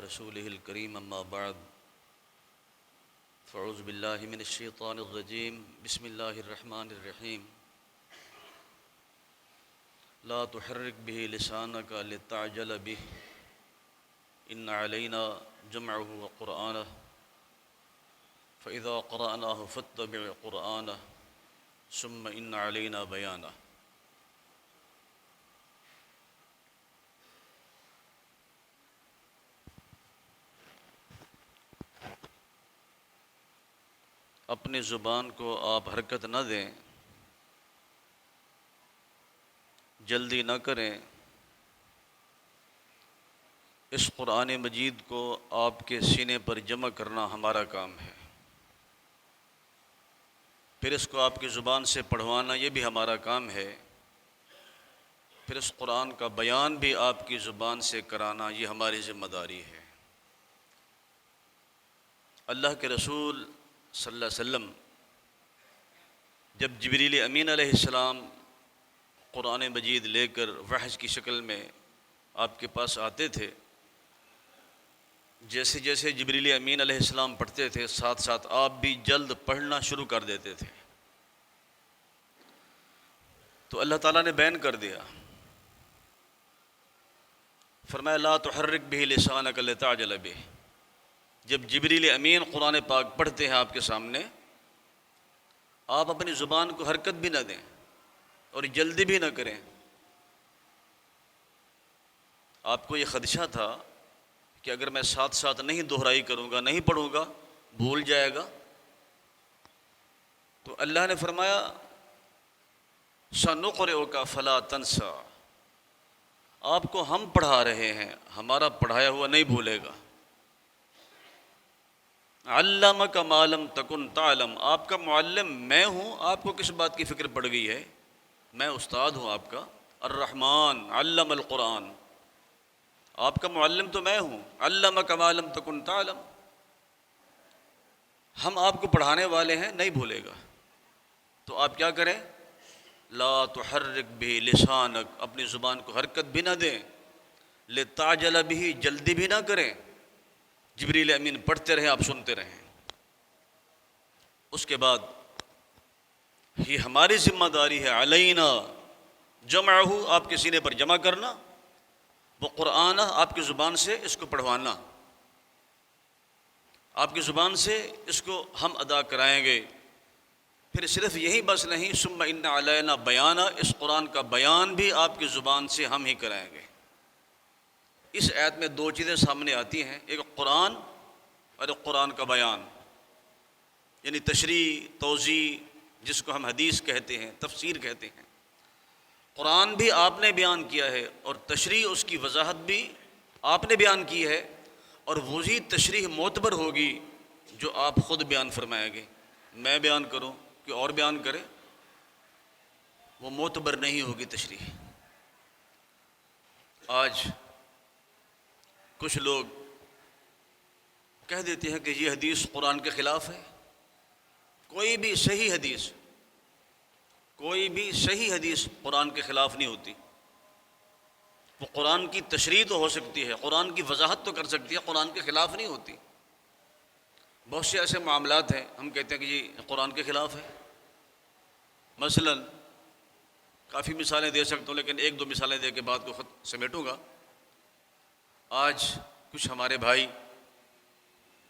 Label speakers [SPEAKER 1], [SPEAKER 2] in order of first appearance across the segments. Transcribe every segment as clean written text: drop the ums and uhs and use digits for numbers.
[SPEAKER 1] رسوله الكريم أما بعد فأعوذ بالله من الشيطان الرجيم بسم الله الرحمن الرحيم لا تحرك به لسانك لتعجل به إن علينا جمعه وقرآنه فإذا قرأناه فاتبع قرآنه ثم إن علينا بيانه۔ اپنی زبان کو آپ حرکت نہ دیں، جلدی نہ کریں۔ اس قرآن مجید کو آپ کے سینے پر جمع کرنا ہمارا کام ہے، پھر اس کو آپ کی زبان سے پڑھوانا یہ بھی ہمارا کام ہے، پھر اس قرآن کا بیان بھی آپ کی زبان سے کرانا یہ ہماری ذمہ داری ہے۔ اللہ کے رسول صلی اللہ علیہ وسلم جب جبریل امین علیہ السلام قرآن مجید لے کر وحی کی شکل میں آپ کے پاس آتے تھے، جیسے جیسے جبریل امین علیہ السلام پڑھتے تھے ساتھ ساتھ آپ بھی جلد پڑھنا شروع کر دیتے تھے۔ تو اللہ تعالیٰ نے بیان کر دیا، فرمایا لا تحرک به لسانک لتعجل به۔ جب جبریل امین قرآن پاک پڑھتے ہیں آپ کے سامنے، آپ اپنی زبان کو حرکت بھی نہ دیں اور جلدی بھی نہ کریں۔ آپ کو یہ خدشہ تھا کہ اگر میں ساتھ ساتھ نہیں دہرائی کروں گا، نہیں پڑھوں گا، بھول جائے گا، تو اللہ نے فرمایا سَنُقْرِئُكَ فَلَا تَنْسَى، آپ کو ہم پڑھا رہے ہیں، ہمارا پڑھایا ہوا نہیں بھولے گا۔ علمک ما لم تکن تعلم، آپ کا معلم میں ہوں، آپ کو کس بات کی فکر پڑ گئی ہے؟ میں استاد ہوں آپ کا، الرحمن علم القرآن، آپ کا معلم تو میں ہوں، علمک ما لم تکن تعلم، ہم آپ کو پڑھانے والے ہیں، نہیں بھولے گا۔ تو آپ کیا کریں؟ لا تحرک به لسانک، اپنی زبان کو حرکت بھی نہ دیں، لتعجل به، جلدی بھی نہ کریں۔ جبریل امین پڑھتے رہیں، آپ سنتے رہیں۔ اس کے بعد یہ ہماری ذمہ داری ہے، علینا جمعہ، آپ کے سینے پر جمع کرنا، وہ قرآن آپ کی زبان سے اس کو پڑھوانا، آپ کی زبان سے اس کو ہم ادا کرائیں گے۔ پھر صرف یہی بس نہیں، ثم ان علینا بیانہ، اس قرآن کا بیان بھی آپ کی زبان سے ہم ہی کرائیں گے۔ اس آیت میں دو چیزیں سامنے آتی ہیں، ایک قرآن اور ایک قرآن کا بیان، یعنی تشریح، توضیح، جس کو ہم حدیث کہتے ہیں، تفسیر کہتے ہیں۔ قرآن بھی آپ نے بیان کیا ہے اور تشریح، اس کی وضاحت بھی آپ نے بیان کی ہے، اور وہی تشریح معتبر ہوگی جو آپ خود بیان فرمائیں گے۔ میں بیان کروں کہ اور بیان کرے، وہ معتبر نہیں ہوگی تشریح۔ آج کچھ لوگ کہہ دیتے ہیں کہ یہ حدیث قرآن کے خلاف ہے۔ کوئی بھی صحیح حدیث قرآن کے خلاف نہیں ہوتی۔ وہ قرآن کی تشریح تو ہو سکتی ہے، قرآن کی وضاحت تو کر سکتی ہے، قرآن کے خلاف نہیں ہوتی۔ بہت سے ایسے معاملات ہیں ہم کہتے ہیں کہ یہ قرآن کے خلاف ہے۔ مثلا کافی مثالیں دے سکتا ہوں، لیکن ایک دو مثالیں دے کے بات کو خود سمیٹوں گا۔ آج کچھ ہمارے بھائی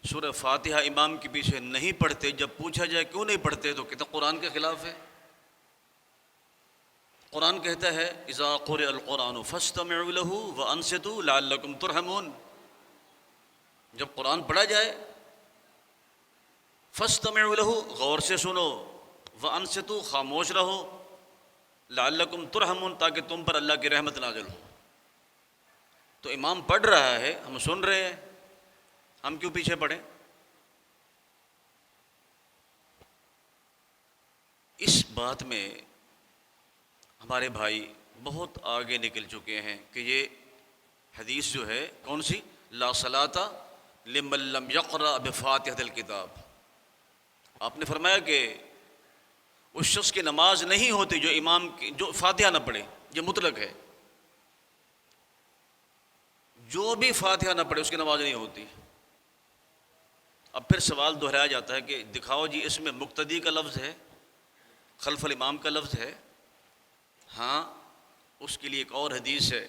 [SPEAKER 1] سورہ فاتحہ امام کے پیچھے نہیں پڑھتے، جب پوچھا جائے کیوں نہیں پڑھتے تو کہتے قرآن کے خلاف ہے۔ قرآن کہتا ہے اذا قرئ القرآن فاستمعوا له وانصتوا لعلکم ترحمون، جب قرآن پڑھا جائے فاستمعوا له، غور سے سنو، وانصتوا، خاموش رہو، لعلکم ترحمون، تاکہ تم پر اللہ کی رحمت نازل ہو۔ تو امام پڑھ رہا ہے، ہم سن رہے ہیں، ہم کیوں پیچھے پڑھیں؟ اس بات میں ہمارے بھائی بہت آگے نکل چکے ہیں کہ یہ حدیث جو ہے کون سی؟ لا صلاۃ لمن لم یقرأ بفاتحۃ الکتاب۔ آپ نے فرمایا کہ اس شخص کی نماز نہیں ہوتی جو فاتحہ نہ پڑھے، یہ مطلق ہے۔ جو بھی فاتحہ نہ پڑھے اس کی نماز نہیں ہوتی۔ اب پھر سوال دہرایا جاتا ہے کہ دکھاؤ جی اس میں مقتدی کا لفظ ہے، خلف الامام کا لفظ ہے۔ ہاں، اس کے لیے ایک اور حدیث ہے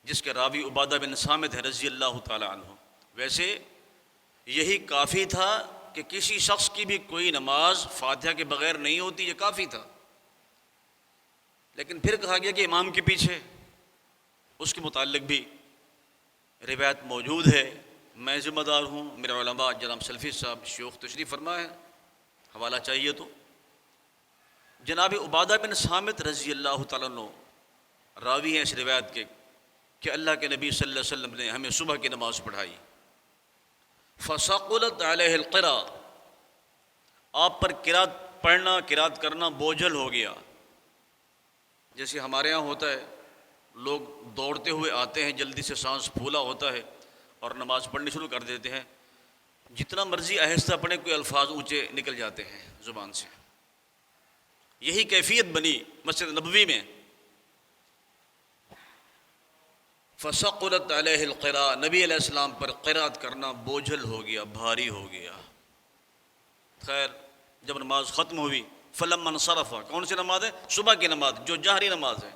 [SPEAKER 1] جس کے راوی عبادہ بن صامت ہے رضی اللہ تعالی عنہ۔ ویسے یہی کافی تھا کہ کسی شخص کی بھی کوئی نماز فاتحہ کے بغیر نہیں ہوتی، یہ کافی تھا۔ لیکن پھر کہا گیا کہ امام کے پیچھے، اس کے متعلق بھی روایت موجود ہے۔ میں ذمہ دار ہوں، میرے علماء جناب سلفی صاحب شیوخ تشریف فرما ہے، حوالہ چاہیے تو جناب عبادہ بن صامت رضی اللہ تعالیٰ عنہ راوی ہیں اس روایت کے کہ اللہ کے نبی صلی اللہ علیہ وسلم نے ہمیں صبح کی نماز پڑھائی، فثقلت علیہ القراء، آپ پر قرات کرنا بوجھل ہو گیا۔ جیسے ہمارے ہاں ہوتا ہے، لوگ دوڑتے ہوئے آتے ہیں، جلدی سے سانس پھولا ہوتا ہے اور نماز پڑھنی شروع کر دیتے ہیں، جتنا مرضی آہستہ پڑھیں کوئی الفاظ اونچے نکل جاتے ہیں زبان سے۔ یہی کیفیت بنی مسجد نبوی میں۔ فثقلت علیہ القراء، نبی علیہ السلام پر قرات کرنا بوجھل ہو گیا، بھاری ہو گیا۔ خیر جب نماز ختم ہوئی، فلما انصرف، کون سی نماز ہے؟ صبح کی نماز جو جہری نماز ہے۔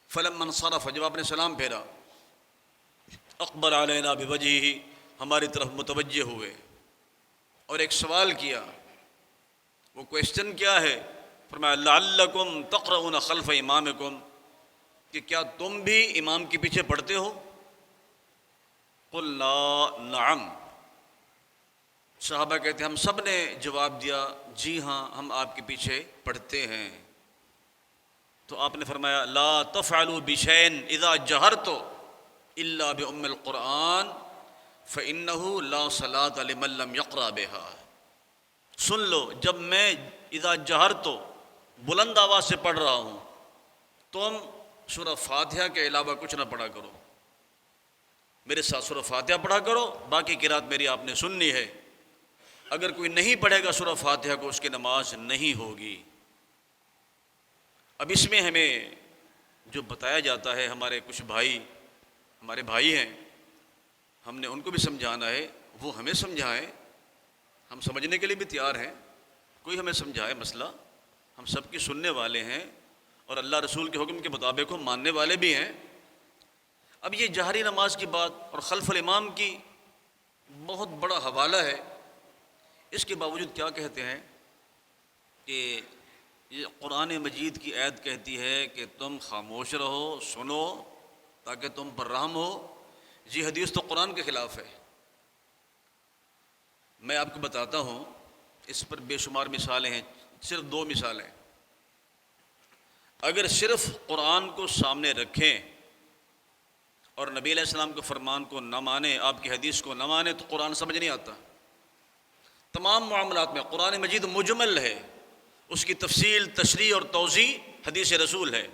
[SPEAKER 1] فلما انصرف، جب آپ نے سلام پھیرا، اقبل علینا بوجہہ، ہماری طرف متوجہ ہوئے اور ایک سوال کیا۔ وہ کویسچن کیا ہے؟ فرمایا لعلکم تقرؤون خلف امامکم، کہ کیا تم بھی امام کے پیچھے پڑھتے ہو؟ قلنا نعم، صحابہ کہتے ہیں ہم سب نے جواب دیا جی ہاں ہم آپ کے پیچھے پڑھتے ہیں۔ تو آپ نے فرمایا لا تفعلوا بشیء اذا جہرت الا بام القرآن فانہ لا صلاۃ لمن لم یقرأ بها، سن لو جب میں اذا جہرت بلند آواز سے پڑھ رہا ہوں، تم سورہ فاتحہ کے علاوہ کچھ نہ پڑھا کرو، میرے ساتھ سورہ فاتحہ پڑھا کرو، باقی قرات میری آپ نے سننی ہے۔ اگر کوئی نہیں پڑھے گا سورہ فاتحہ کو، اس کی نماز نہیں ہوگی۔ اب اس میں ہمیں جو بتایا جاتا ہے، ہمارے کچھ بھائی ہمارے بھائی ہیں، ہم نے ان کو بھی سمجھانا ہے، وہ ہمیں سمجھائیں، ہم سمجھنے کے لیے بھی تیار ہیں، کوئی ہمیں سمجھائے مسئلہ، ہم سب کی سننے والے ہیں اور اللہ رسول کے حکم کے مطابق ہم ماننے والے بھی ہیں۔ اب یہ جہری نماز کی بات اور خلف الامام کی بہت بڑا حوالہ ہے، اس کے باوجود کیا کہتے ہیں کہ یہ قرآن مجید کی آیت کہتی ہے کہ تم خاموش رہو، سنو تاکہ تم پر رحم ہو۔ یہ حدیث تو قرآن کے خلاف ہے۔ میں آپ کو بتاتا ہوں، اس پر بے شمار مثالیں ہیں، صرف 2 مثالیں۔ اگر صرف قرآن کو سامنے رکھیں اور نبی علیہ السلام کے فرمان کو نہ مانیں، آپ کی حدیث کو نہ مانیں، تو قرآن سمجھ نہیں آتا۔ تمام معاملات میں قرآن مجید مجمل ہے، اس کی تفصیل، تشریح اور توضیح حدیث رسول ہے۔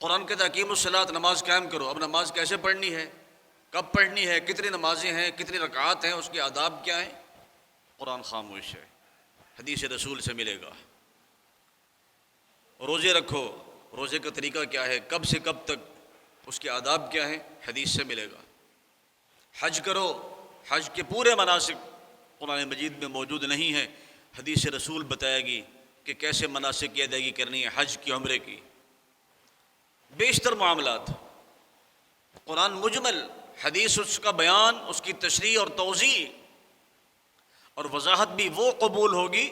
[SPEAKER 1] قرآن کہتا ہے اقیموا الصلاۃ، نماز قائم کرو۔ اب نماز کیسے پڑھنی ہے، کب پڑھنی ہے، کتنی نمازیں ہیں، کتنی رکعات ہیں، اس کے آداب کیا ہیں، قرآن خاموش ہے، حدیث رسول سے ملے گا۔ روزے رکھو، روزے کا طریقہ کیا ہے، کب سے کب تک، اس کے آداب کیا ہیں، حدیث سے ملے گا۔ حج کرو، حج کے پورے مناسک قرآن مجید میں موجود نہیں ہیں، حدیث رسول بتائے گی کہ کیسے مناسک کی ادائیگی کرنی ہے، حج کی، عمرے کی۔ بیشتر معاملات قرآن مجمل، حدیث اس کا بیان، اس کی تشریح اور توضیح اور وضاحت بھی وہ قبول ہوگی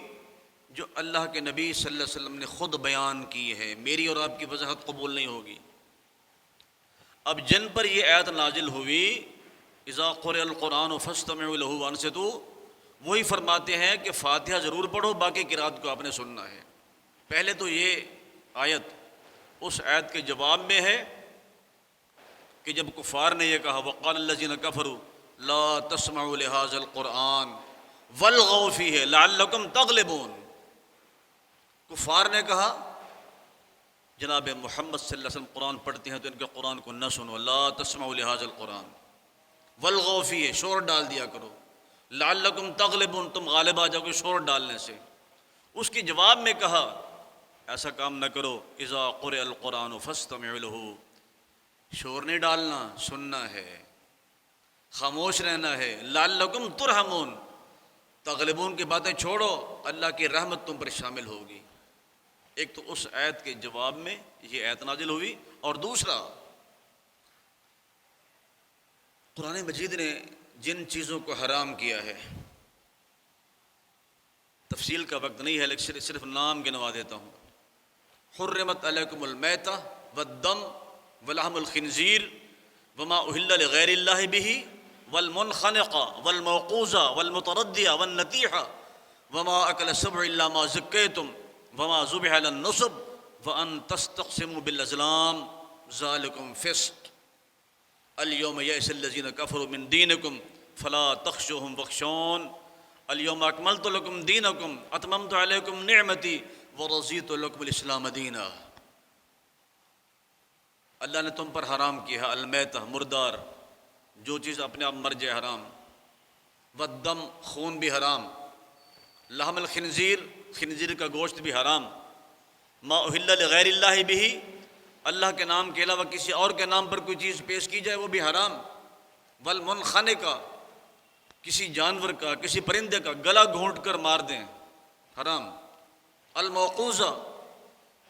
[SPEAKER 1] جو اللہ کے نبی صلی اللہ علیہ وسلم نے خود بیان کی ہے، میری اور آپ کی وضاحت قبول نہیں ہوگی۔ اب جن پر یہ آیت نازل ہوئی اذا قرئ القرآن فاستمعوا له وانصتوا، وہی فرماتے ہیں کہ فاتحہ ضرور پڑھو، باقی قرات کو آپ نے سننا ہے۔ پہلے تو یہ آیت اس آیت کے جواب میں ہے کہ جب کفار نے یہ کہا وقال الذین کفروا لا تسمعوا لهذا القرآن والغوا فیہ لعلکم تغلبون، کفار نے کہا جناب محمد صلی اللہ علیہ وسلم قرآن پڑھتے ہیں تو ان کے قرآن کو نہ سنو، لا تسمعوا لهذا القرآن والغوا فیہ، شور ڈال دیا کرو، لعلکم تغلبون، تم غالب آ جاؤ گے شور ڈالنے سے۔ اس کے جواب میں کہا ایسا کام نہ کرو، اذا قرئ القرآن فاستمعوا له، شور نہیں ڈالنا، سننا ہے، خاموش رہنا ہے۔ لعلکم ترحمون، تغلبون کی باتیں چھوڑو، اللہ کی رحمت تم پر شامل ہوگی۔ ایک تو اس آیت کے جواب میں یہ آیت نازل ہوئی، اور دوسرا قرآن مجید نے جن چیزوں کو حرام کیا ہے، تفصیل کا وقت نہیں ہے لیکن صرف نام گنوا دیتا ہوں۔ حرمت علیکم المیتہ والدم ولحم الخنزیر وما اہل لغیر اللہ بہ والمنخنقہ والموقوذہ والمتردیہ والنطیحہ وما اکل السبع الا ما ذکیتم وما ذبح علی النصب وان تستقسموا بالازلام ذالکم فسق الیوم یئس الذین کفروا من دینکم فلا تخشوہم واخشون الیوم اکملت لکم دینکم اتممت علیکم نعمتی ورضیت لکم الاسلام دینا۔ اللہ نے تم پر حرام کیا ہے المیتہ، مردار، جو چیز اپنے آپ مر جائے حرام، والدم، خون بھی حرام، لحم الخنزیر، خنزیر کا گوشت بھی حرام، ما اہل لغیر اللہ بہ، اللہ کے نام کے علاوہ کسی اور کے نام پر کوئی چیز پیش کی جائے وہ بھی حرام، والمنخنقہ، کسی جانور کا، کسی پرندے کا گلا گھونٹ کر مار دیں، حرام، الموقوذہ،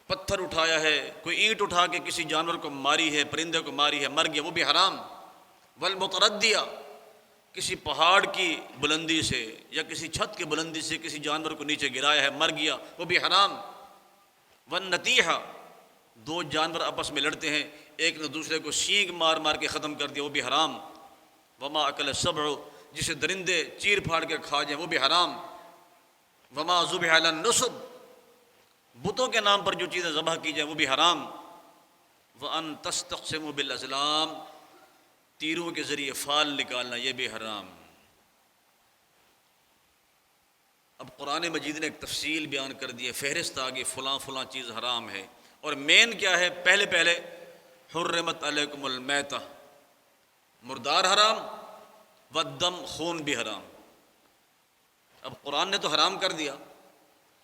[SPEAKER 1] پتھر اٹھایا ہے، کوئی اینٹ اٹھا کے کسی جانور کو ماری ہے، پرندے کو ماری ہے، مر گیا، وہ بھی حرام، والمتردیہ، کسی پہاڑ کی بلندی سے یا کسی چھت کی بلندی سے کسی جانور کو نیچے گرایا ہے، مر گیا، وہ بھی حرام، والنطیحہ، دو جانور آپس میں لڑتے ہیں، ایک نے دوسرے کو سینگ مار مار کے ختم کر دیا، وہ بھی حرام، وما اکل السبع، جسے درندے چیر پھاڑ کے کھا جائیں وہ بھی حرام، وما ذبح علی النصب، بتوں کے نام پر جو چیزیں ذبح کی جائیں وہ بھی حرام، وَأَن تَسْتَقْسِمُوا بِالْأَزْلَامِ، تیروں کے ذریعے فال نکالنا یہ بھی حرام۔ اب قرآن مجید نے ایک تفصیل بیان کر دی ہے، فہرست آگے فلاں فلاں چیز حرام ہے، اور مین کیا ہے؟ پہلے حرمت علیکم المیتہ، مردار حرام، والدم، خون بھی حرام۔ اب قرآن نے تو حرام کر دیا،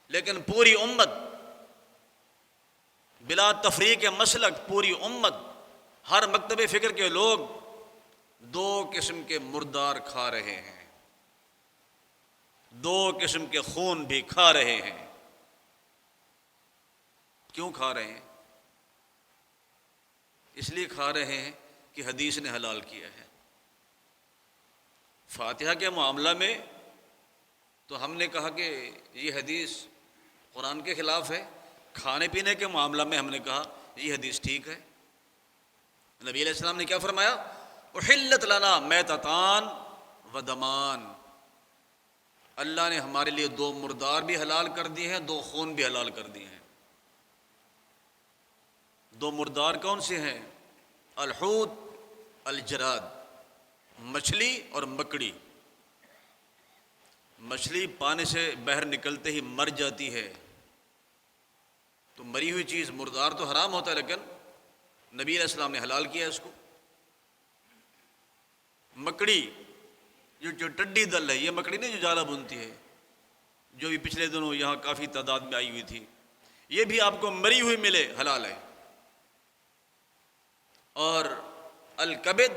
[SPEAKER 1] لیکن پوری امت بلا تفریق مسلک، پوری امت، ہر مکتب فکر کے لوگ دو قسم کے مردار کھا رہے ہیں، دو قسم کے خون بھی کھا رہے ہیں۔ کیوں کھا رہے ہیں؟ اس لیے کھا رہے ہیں کہ حدیث نے حلال کیا ہے۔ فاتحہ کے معاملہ میں تو ہم نے کہا کہ یہ حدیث قرآن کے خلاف ہے، کھانے پینے کے معاملہ میں ہم نے کہا یہ حدیث ٹھیک ہے۔ نبی علیہ السلام نے کیا فرمایا؟ احلت لنا میتتان و دمان، اللہ نے ہمارے لیے دو مردار بھی حلال کر دیے ہیں، دو خون بھی حلال کر دیے ہیں۔ دو مردار کون سے ہیں؟ الحوت، الجراد، مچھلی اور مکڑی۔ مچھلی پانی سے باہر نکلتے ہی مر جاتی ہے، تو مری ہوئی چیز مردار تو حرام ہوتا ہے، لیکن نبی علیہ السلام نے حلال کیا اس کو۔ مکڑی، جو ٹڈی دل ہے، یہ مکڑی نہیں جو جالا بنتی ہے، جو بھی پچھلے دنوں یہاں کافی تعداد میں آئی ہوئی تھی، یہ بھی آپ کو مری ہوئی ملے حلال ہے۔ اور الکبد،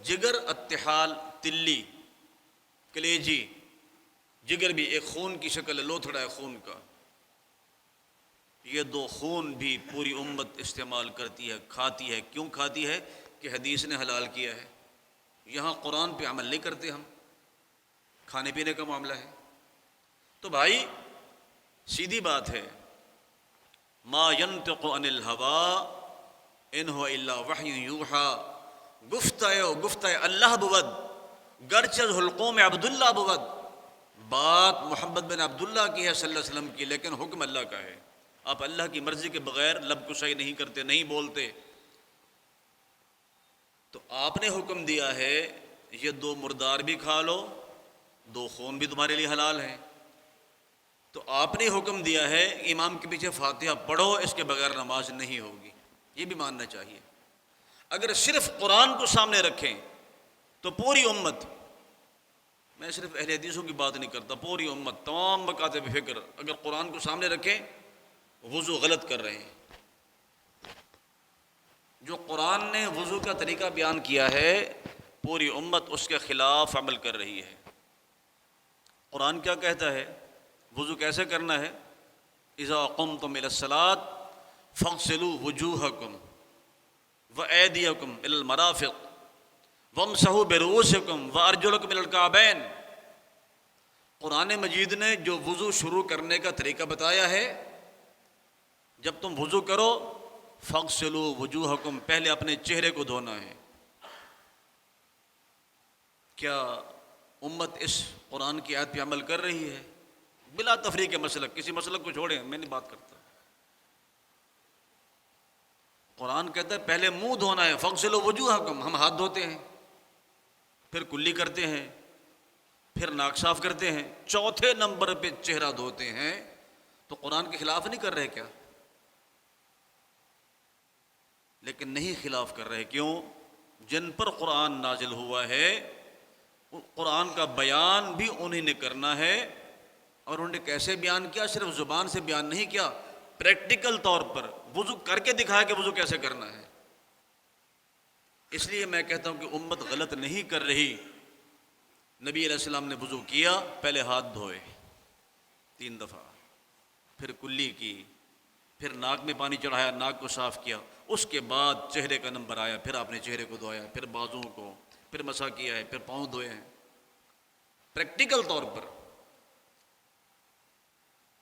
[SPEAKER 1] جگر، الطحال، تلی، کلیجی، جگر بھی ایک خون کی شکل ہے، لوتھڑا ہے خون کا، یہ دو خون بھی پوری امت استعمال کرتی ہے، کھاتی ہے۔ کیوں کھاتی ہے؟ کہ حدیث نے حلال کیا ہے۔ یہاں قرآن پہ عمل نہیں کرتے ہم، کھانے پینے کا معاملہ ہے۔ تو بھائی سیدھی بات ہے، ما ینطق عن الہوا ان هو الا وحی یوحی، گفتہ اللہ بود گرچہ حلقوم عبداللہ بود، بات محمد بن عبداللہ کی ہے صلی اللہ علیہ وسلم کی، لیکن حکم اللہ کا ہے۔ آپ اللہ کی مرضی کے بغیر لب کشائی نہیں کرتے، نہیں بولتے۔ تو آپ نے حکم دیا ہے یہ دو مردار بھی کھا لو، دو خون بھی تمہارے لیے حلال ہیں۔ تو آپ نے حکم دیا ہے امام کے پیچھے فاتحہ پڑھو، اس کے بغیر نماز نہیں ہوگی، یہ بھی ماننا چاہیے۔ اگر صرف قرآن کو سامنے رکھیں تو پوری امت، میں صرف اہل حدیثوں کی بات نہیں کرتا، پوری امت، تمام مکاتب فکر اگر قرآن کو سامنے رکھیں، وضو غلط کر رہے ہیں۔ جو قرآن نے وضو کا طریقہ بیان کیا ہے پوری امت اس کے خلاف عمل کر رہی ہے۔ قرآن کیا کہتا ہے؟ وضو کیسے کرنا ہے؟ اذا قمتم الى الصلاة فاغسلوا وجوہکم وایدیکم الى المرافق وامسحوا برؤوسکم وارجلکم الى الکعبین۔ قرآن مجید نے جو وضو شروع کرنے کا طریقہ بتایا ہے، جب تم وضو کرو فاغسلوا وجوہکم، پہلے اپنے چہرے کو دھونا ہے۔ کیا امت اس قرآن کی آیت پہ عمل کر رہی ہے؟ بلا تفریق مسلک، کسی مسلک کو چھوڑیں، میں نہیں بات کرتا۔ قرآن کہتا ہے پہلے منہ دھونا ہے، فاغسلوا وجوہکم، ہم ہاتھ دھوتے ہیں، پھر کلی کرتے ہیں، پھر ناک صاف کرتے ہیں، چوتھے نمبر پہ چہرہ دھوتے ہیں۔ تو قرآن کے خلاف نہیں کر رہے کیا؟ لیکن نہیں خلاف کر رہے، کیوں؟ جن پر قرآن نازل ہوا ہے قرآن کا بیان بھی انہیں نے کرنا ہے، اور انہوں نے کیسے بیان کیا؟ صرف زبان سے بیان نہیں کیا، پریکٹیکل طور پر وضو کر کے دکھایا کہ وضو کیسے کرنا ہے۔ اس لیے میں کہتا ہوں کہ امت غلط نہیں کر رہی۔ نبی علیہ السلام نے وضو کیا، پہلے ہاتھ دھوئے 3 دفعہ، پھر کلی کی، پھر ناک میں پانی چڑھایا، ناک کو صاف کیا، اس کے بعد چہرے کا نمبر آیا، پھر آپ نے چہرے کو دھویا، پھر بازوؤں کو، پھر مسح کیا ہے، پھر پاؤں دھوئے ہیں، پریکٹیکل طور پر۔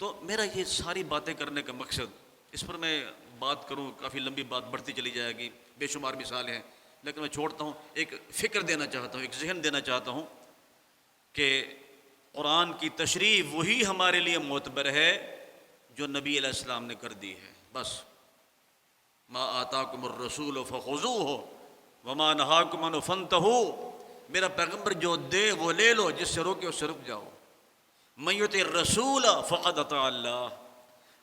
[SPEAKER 1] تو میرا یہ ساری باتیں کرنے کا مقصد، اس پر میں بات کروں کافی لمبی بات بڑھتی چلی جائے گی، بے شمار مثالیں ہیں، لیکن میں چھوڑتا ہوں۔ ایک فکر دینا چاہتا ہوں، ایک ذہن دینا چاہتا ہوں کہ قرآن کی تشریح وہی ہمارے لیے معتبر ہے جو نبی علیہ السلام نے کر دی ہے، بس۔ ما آتاکم الرسول فخذوہ وما نہاکم عنہ فانتہوا، میرا پیغمبر جو دے وہ لے لو، جس سے روکے اس سے رک جاؤ۔ من یطع الرسول فقد اطاع اللہ،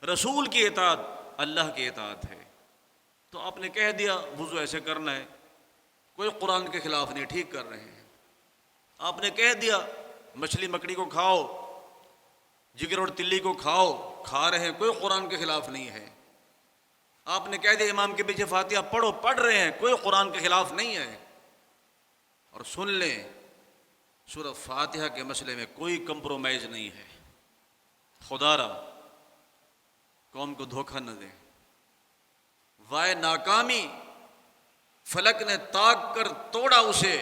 [SPEAKER 1] رسول کی اطاعت اللہ کی اطاعت ہے۔ تو آپ نے کہہ دیا وضو ایسے کرنا ہے، کوئی قرآن کے خلاف نہیں، ٹھیک کر رہے ہیں۔ آپ نے کہہ دیا مچھلی مکڑی کو کھاؤ، جگر اور تلی کو کھاؤ، کھا رہے ہیں، کوئی قرآن کے خلاف نہیں ہے۔ آپ نے کہہ دیا امام کے پیچھے فاتحہ پڑھو، پڑھ رہے ہیں، کوئی قرآن کے خلاف نہیں ہے۔ اور سن لیں، سورہ فاتحہ کے مسئلے میں کوئی کمپرومائز نہیں ہے۔ خدا را قوم کو دھوکہ نہ دیں۔ وائے ناکامی، فلک نے تاک کر توڑا اسے،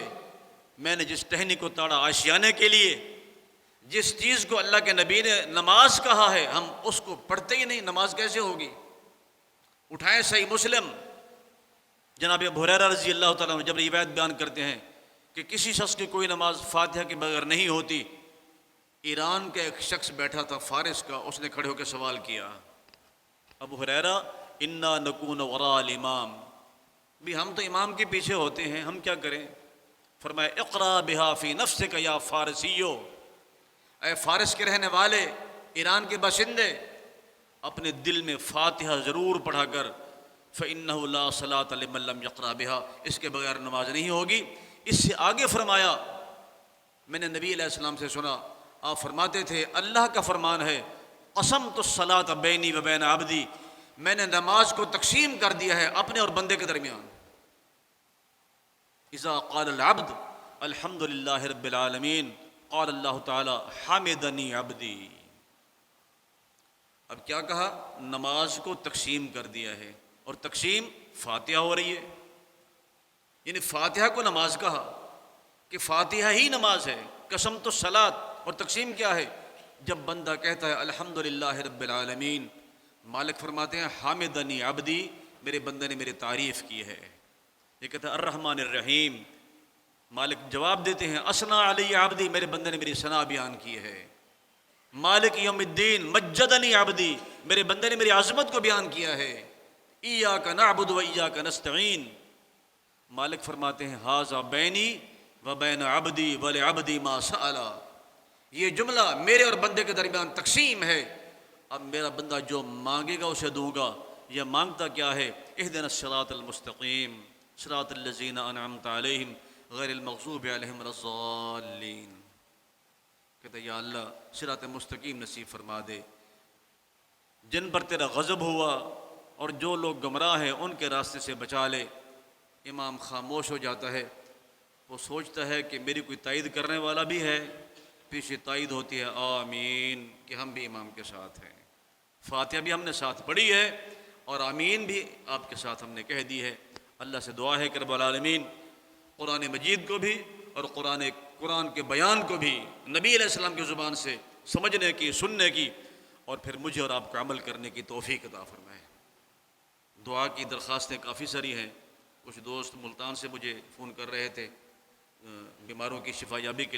[SPEAKER 1] میں نے جس ٹہنی کو تاڑا آشیانے کے لیے، جس چیز کو اللہ کے نبی نے نماز کہا ہے ہم اس کو پڑھتے ہی نہیں، نماز کیسے ہوگی؟ اٹھائیں صحیح مسلم، جناب ابو ہریرہ رضی اللہ تعالیٰ عنہ جب روایت بیان کرتے ہیں کہ کسی شخص کی کوئی نماز فاتحہ کے بغیر نہیں ہوتی، ایران کا ایک شخص بیٹھا تھا فارس کا، اس نے کھڑے ہو کے سوال کیا، ابو ہریرہ انا نکون وراء الامام، بھی ہم تو امام کے پیچھے ہوتے ہیں، ہم کیا کریں؟ فرمایا اقرا بہا فی نفسک یا فارسیو، اے فارس کے رہنے والے، ایران کے باشندے، اپنے دل میں فاتحہ ضرور پڑھا کر، فإنہ لا صلاۃ لمن لم یقرأ بہا، اس کے بغیر نماز نہیں ہوگی۔ اس سے آگے فرمایا، میں نے نبی علیہ السلام سے سنا، آپ فرماتے تھے اللہ کا فرمان ہے قسمت الصلاۃ بینی و بین عبدی، میں نے نماز کو تقسیم کر دیا ہے اپنے اور بندے کے درمیان۔ اذا قال العبد الحمد للہ رب العالمین قال اللہ تعالی حمدنی عبدی۔ اب کیا کہا؟ نماز کو تقسیم کر دیا ہے، اور تقسیم فاتحہ ہو رہی ہے، یعنی فاتحہ کو نماز کہا کہ فاتحہ ہی نماز ہے، قسمت الصلاۃ، اور تقسیم کیا ہے؟ جب بندہ کہتا ہے الحمد للہ رب العالمین، مالک فرماتے ہیں حامدنی عبدی، میرے بندے نے میری تعریف کی ہے۔ یہ کہتا ہے الرحمن الرحیم، مالک جواب دیتے ہیں اثنا علی عبدی، میرے بندے نے میری ثنا بیان کی ہے۔ مالک یوم الدین مجدنی عبدی، میرے بندے نے میری عظمت کو بیان کیا ہے۔ ایاک نعبد و ایاک نستعین، مالک فرماتے ہیں ھذا بینی و بین عبدی ولعبدی ما سأل، یہ جملہ میرے اور بندے کے درمیان تقسیم ہے، اب میرا بندہ جو مانگے گا اسے دوں گا۔ یہ مانگتا کیا ہے؟ اہدنا الصراط المستقیم صراط الذین انعمت علیہم غیر المغضوب علیہم ولا الضالین، کہتا ہے یا اللہ صراط مستقیم نصیب فرما دے، جن پر تیرا غضب ہوا اور جو لوگ گمراہ ہیں ان کے راستے سے بچا لے۔ امام خاموش ہو جاتا ہے، وہ سوچتا ہے کہ میری کوئی تائید کرنے والا بھی ہے، پیچھے تائید ہوتی ہے آمین کہ ہم بھی امام کے ساتھ ہیں، فاتحہ بھی ہم نے ساتھ پڑھی ہے اور آمین بھی آپ کے ساتھ ہم نے کہہ دی ہے۔ اللہ سے دعا ہے کہ رب العالمین قرآن مجید کو بھی اور قرآن کے بیان کو بھی نبی علیہ السلام کی زبان سے سمجھنے کی، سننے کی، اور پھر مجھے اور آپ کو عمل کرنے کی توفیق عطا فرمائے۔ دعا کی درخواستیں کافی ساری ہیں۔ کچھ دوست ملتان سے مجھے فون کر رہے تھے بیماروں کی شفا یابی کے لیے۔